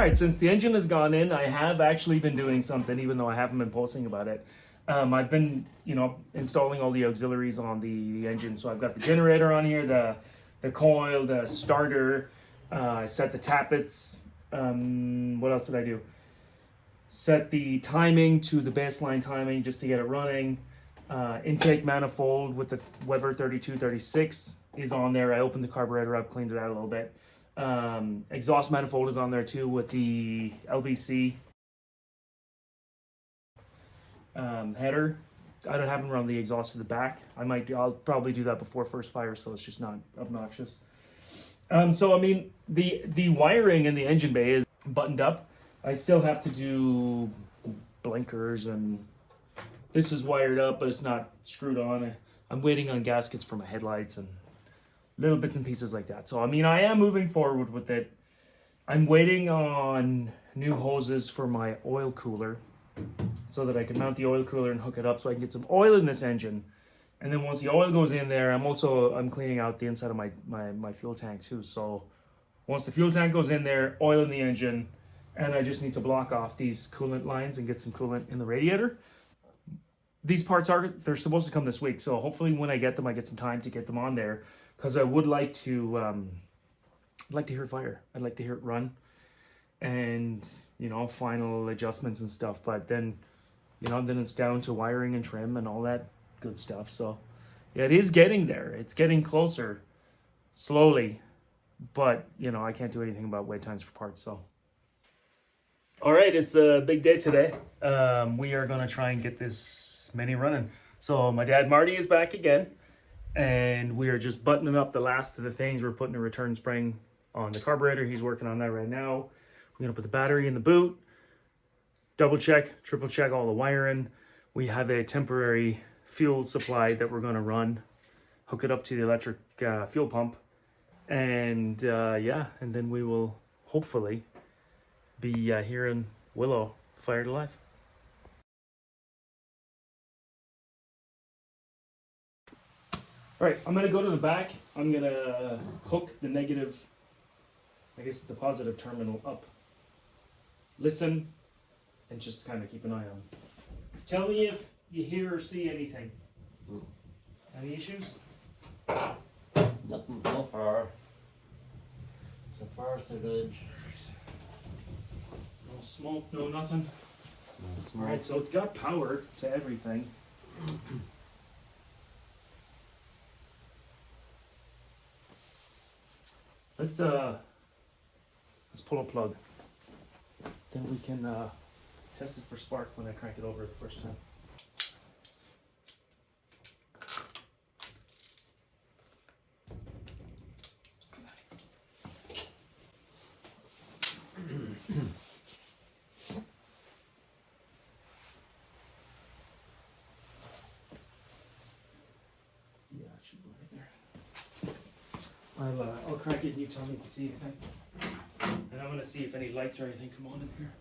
right, since the engine has gone in, I have actually been doing something, even though I haven't been posting about it. I've been, installing all the auxiliaries on the engine. So I've got the generator on here, the coil, the starter. I set the tappets. What else did I do? Set the timing to the baseline timing just to get it running. Intake manifold with the Weber 3236 is on there. I opened the carburetor up, cleaned it out a little bit. Exhaust manifold is on there too with the LBC header. I haven't run the exhaust to the back. I'll probably do that before first fire, so it's just not obnoxious. So I mean, the wiring in the engine bay is buttoned up. I still have to do blinkers, and this is wired up, but it's not screwed on. I'm waiting on gaskets for my headlights and little bits and pieces like that. So I mean, I am moving forward with it. I'm waiting on new hoses for my oil cooler so that I can mount the oil cooler and hook it up so I can get some oil in this engine. And then once the oil goes in there, I'm cleaning out the inside of my fuel tank too. So once the fuel tank goes in there, oil in the engine, and I just need to block off these coolant lines and get some coolant in the radiator. These parts they're supposed to come this week. So hopefully when I get them, I get some time to get them on there, because I would like to, I'd like to hear it fire. I'd like to hear it run, and final adjustments and stuff. But then, then it's down to wiring and trim and all that good stuff. So yeah, it is getting there. It's getting closer, slowly, but I can't do anything about wait times for parts. So all right, it's a big day today. We are gonna try and get this Mini running. So my dad Marty is back again, and we are just buttoning up the last of the things. We're putting a return spring on the carburetor. He's working on that right now. We're gonna put the battery in the boot, double check, triple check all the wiring. We have a temporary fuel supply that we're gonna run, hook it up to the electric fuel pump, and yeah, and then we will hopefully be hearing Willow fire to life. All right, I'm gonna go to the back. I'm gonna hook the negative, I guess the positive terminal up. Listen, and just kind of keep an eye on. Tell me if you hear or see anything. Any issues? Nothing so far. So far, so good. No smoke, no nothing. No smoke. All right, so it's got power to everything. Let's pull a plug. Then we can test it for spark when I crank it over the first time. Yeah, it should be right there. I'll crank it and you tell me if you see anything. And I'm gonna see if any lights or anything come on in here.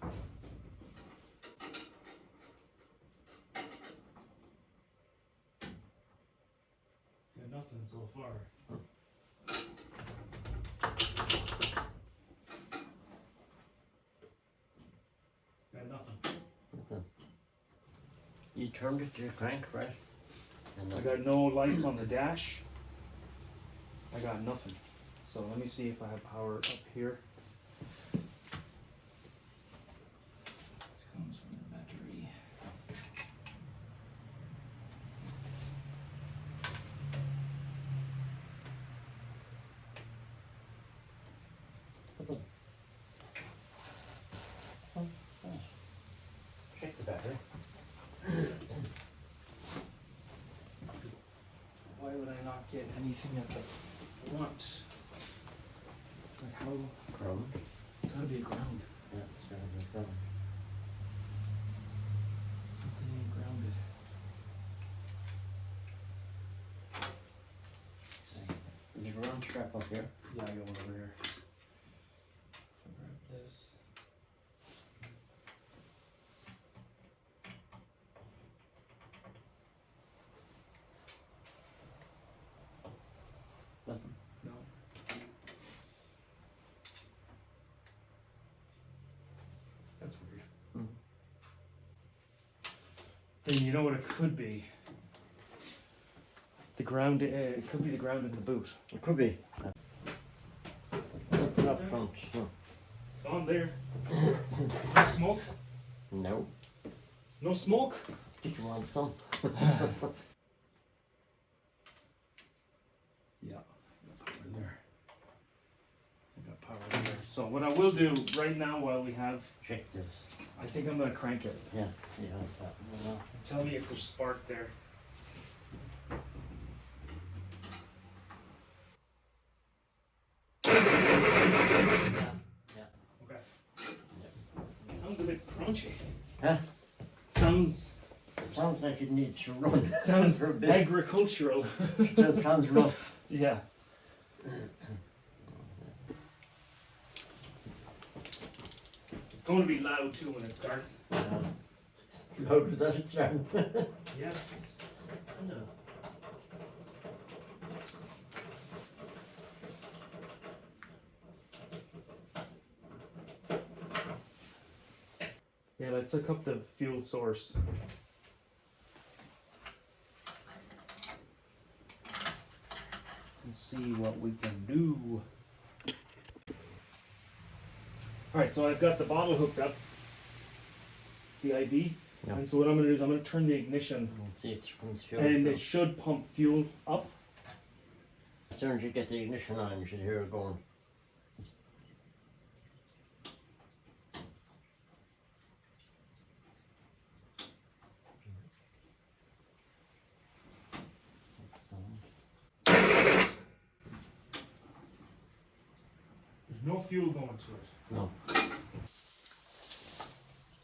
Got nothing so far. Got nothing. Nothing. You turned it to your crank, right? I got no lights on the dash. I got nothing. So let me see if I have power up here. This comes from the battery. Nothing. Oh, gosh. Check the battery. Why would I not get anything at the front? Like how? Ground. Gotta be a ground. Yeah, it's gotta be ground. Something ain't grounded. Is there a ground strap up here? Yeah, I got one over here. If I grab this. Nothing. No. then you know what it could be. The ground, it could be the ground in the boot. It could be. Open up front. No. It's on there. No smoke? No. No smoke? Did you want some? Yeah, I got power in there. I got power in there. So what I will do right now while we have, Check this. I think I'm gonna crank it. Yeah, see how's that. Well, Tell me if there's spark there. yeah. Okay. Sounds a bit crunchy. Huh? Sounds It sounds like it needs to run. sounds for a bit. agricultural. It does sounds rough. Yeah. It's going to be loud too when it starts. Load without it starting. Yeah. I know. Yeah, let's hook up the fuel source. And see what we can do. Alright, so I've got the bottle hooked up. The IV. Yeah. And so what I'm going to do is I'm going to turn the ignition. We'll see if it comes fuel. And it should pump fuel up. As soon as you get the ignition on, you should hear it going. There's no fuel going to it. No.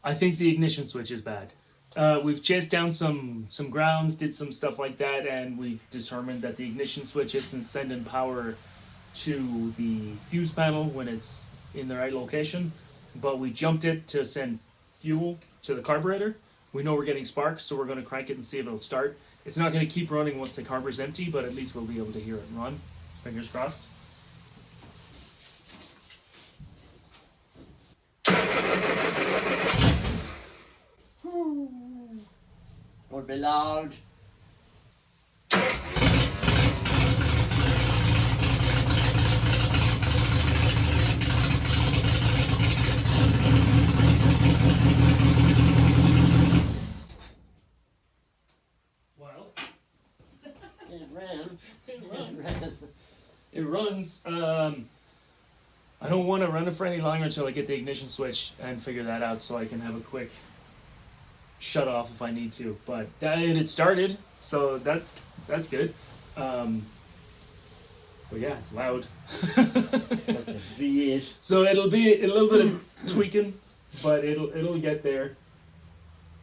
I think the ignition switch is bad. We've chased down some grounds, did some stuff like that, and we've determined that the ignition switch isn't sending power to the fuse panel when it's in the right location. But we jumped it to send fuel to the carburetor. We know we're getting sparks, so we're going to crank it and see if it'll start. It's not going to keep running once the carburetor's empty, but at least we'll be able to hear it run. Fingers crossed. Would be loud. Well, It ran. it runs. It ran. It runs. I don't want to run it for any longer until I get the ignition switch and figure that out, so I can have a quick shut off if I need to. But it started, so that's good. But yeah, it's loud. Like a V8. So it'll be a little bit of tweaking, but it'll get there.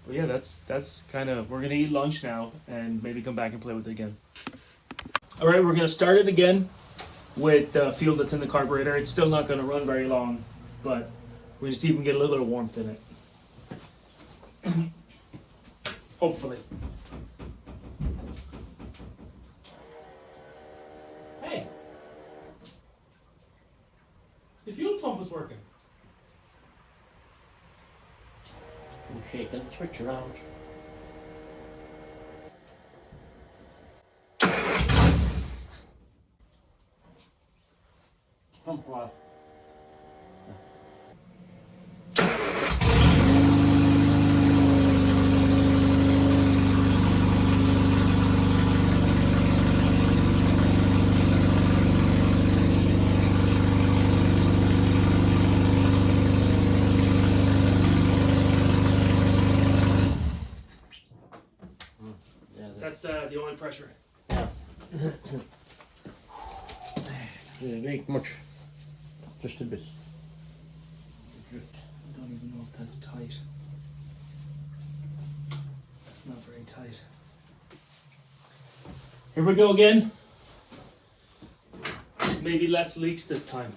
But yeah, that's kind of, we're gonna eat lunch now and maybe come back and play with it again. All right, we're gonna start it again with the fuel that's in the carburetor. It's still not gonna run very long, but we're gonna see if we can get a little bit of warmth in it. Hopefully. Hey, the fuel pump is working. I'm shaking the switch around. Pump off. That's the only pressure. Yeah. Didn't make much. Just a bit. I don't even know if that's tight. Not very tight. Here we go again. Maybe less leaks this time.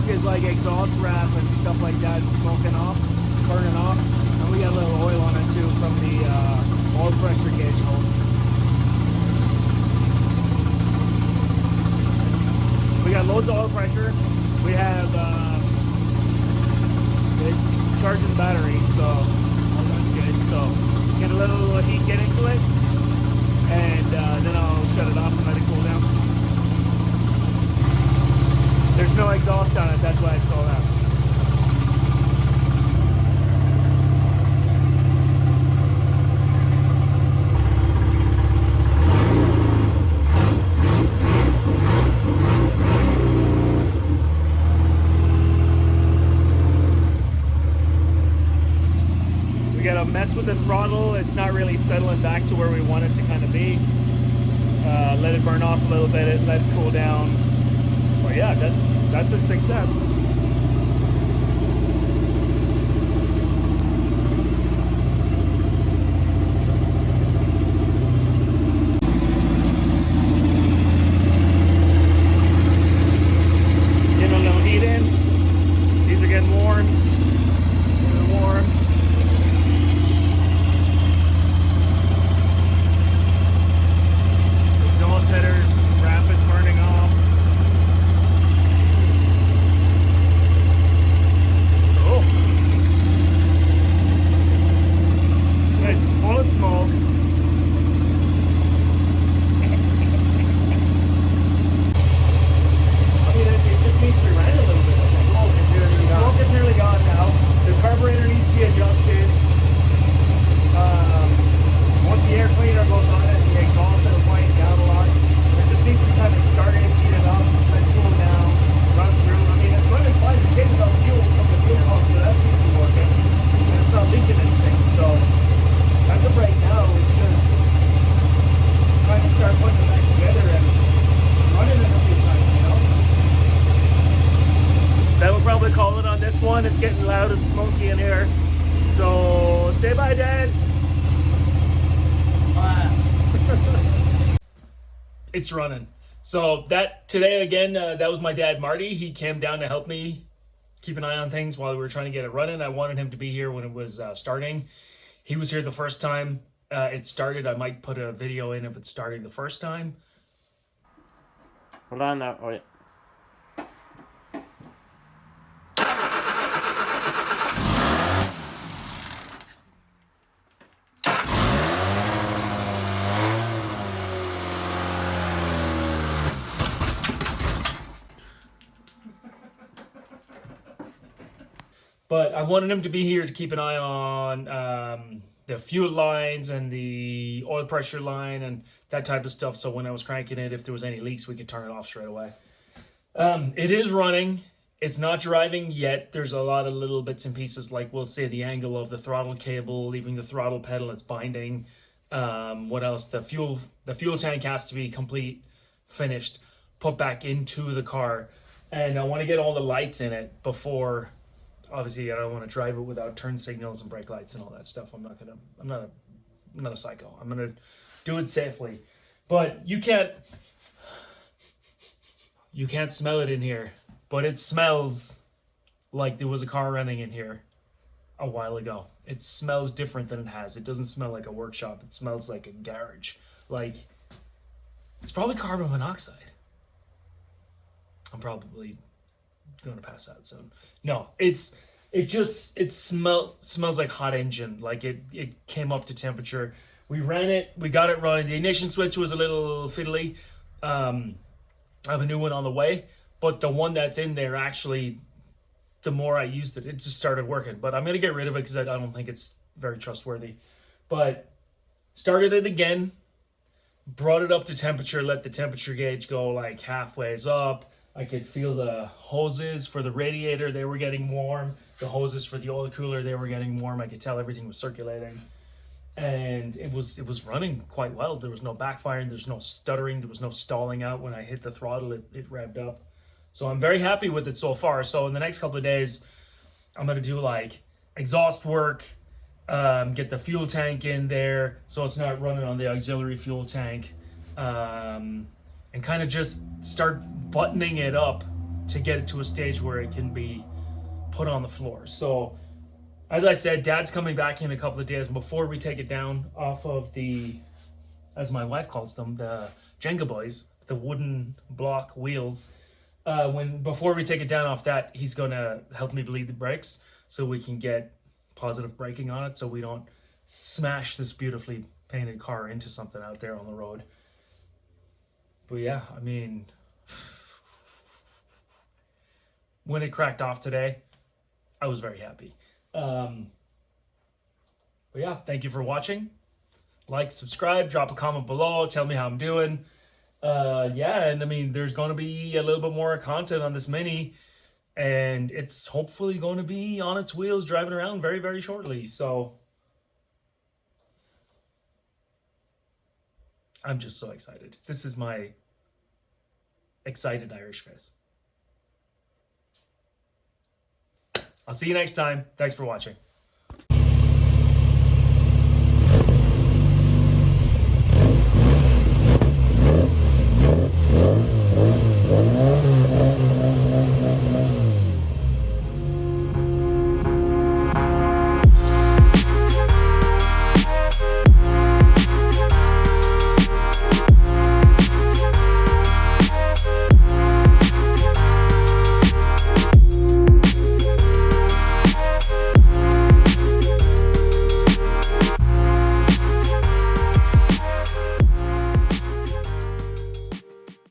smoke is like exhaust wrap and stuff like that smoking off, burning off. And we got a little oil on it too from the oil pressure gauge hole. We got loads of oil pressure. We have, it's charging the battery, so all that's good. So get a little heat get into it, and then I'll shut it off and let it cool down. There's no exhaust on it, that's why it's all out. We gotta mess with the throttle. It's not really settling back to where we want it to kind of be. Let it burn off a little bit, let it cool down. But yeah, that's a success. Getting a little heat in. These are getting warm. Getting warm. Exhaust header wrap is burning off. Oh. It's full of smoke. I mean, it just needs to be ran a little bit. The smoke is nearly gone now. The carburetor needs to be adjusted. Once the air cleaner goes on it, the exhaust will wind down a lot. It just needs to be kind of started, heat it up, let it cool down, run through. I mean, it's running fine. It's getting enough fuel from the fuel pump, so that seems to be working. And it's not leaking anything. So as of right now, it's just trying to start putting it back together and running it a few times, you know? That will probably call it on this one. It's getting loud and smoky in here. So say bye, Dad. It's running. So that today again, that was my dad Marty. He came down to help me keep an eye on things while we were trying to get it running. I wanted him to be here when it was starting. He was here the first time it started. I might put a video in of it starting the first time. Hold on now. Oh, yeah. But I wanted him to be here to keep an eye on the fuel lines and the oil pressure line and that type of stuff. So when I was cranking it, if there was any leaks, we could turn it off straight away. It is running. It's not driving yet. There's a lot of little bits and pieces, like we'll say the angle of the throttle cable, leaving the throttle pedal, it's binding. What else? The fuel tank has to be complete, finished, put back into the car. And I want to get all the lights in it before... Obviously, I don't want to drive it without turn signals and brake lights and all that stuff. I'm not a psycho. I'm gonna do it safely. But you can't smell it in here. But it smells like there was a car running in here a while ago. It smells different than it has. It doesn't smell like a workshop. It smells like a garage. Like, it's probably carbon monoxide. I'm probably going to pass out soon. No, it smells like hot engine. Like it came up to temperature. We ran it, we got it running. The ignition switch was a little fiddly. I have a new one on the way, but the one that's in there, actually, the more I used it, it just started working. But I'm going to get rid of it because I don't think it's very trustworthy. But started it again, brought it up to temperature, let the temperature gauge go like halfways up. I could feel the hoses for the radiator, they were getting warm. The hoses for the oil cooler, they were getting warm. I could tell everything was circulating. And it was running quite well. There was no backfiring, there's no stuttering, there was no stalling out. When I hit the throttle, it revved up. So I'm very happy with it so far. So in the next couple of days, I'm gonna do like exhaust work, get the fuel tank in there so it's not running on the auxiliary fuel tank. And kind of just start buttoning it up to get it to a stage where it can be put on the floor. So as I said, Dad's coming back in a couple of days. Before we take it down off of the, as my wife calls them, the Jenga boys, the wooden block wheels, before we take it down off that, he's gonna help me bleed the brakes so we can get positive braking on it, so we don't smash this beautifully painted car into something out there on the road. But yeah, I mean, when it cracked off today, I was very happy. But yeah, thank you for watching. Like, subscribe, drop a comment below, tell me how I'm doing. Yeah, and I mean, there's going to be a little bit more content on this Mini, and it's hopefully going to be on its wheels driving around very, very shortly. So I'm just so excited. This is my excited Irish face. I'll see you next time. Thanks for watching.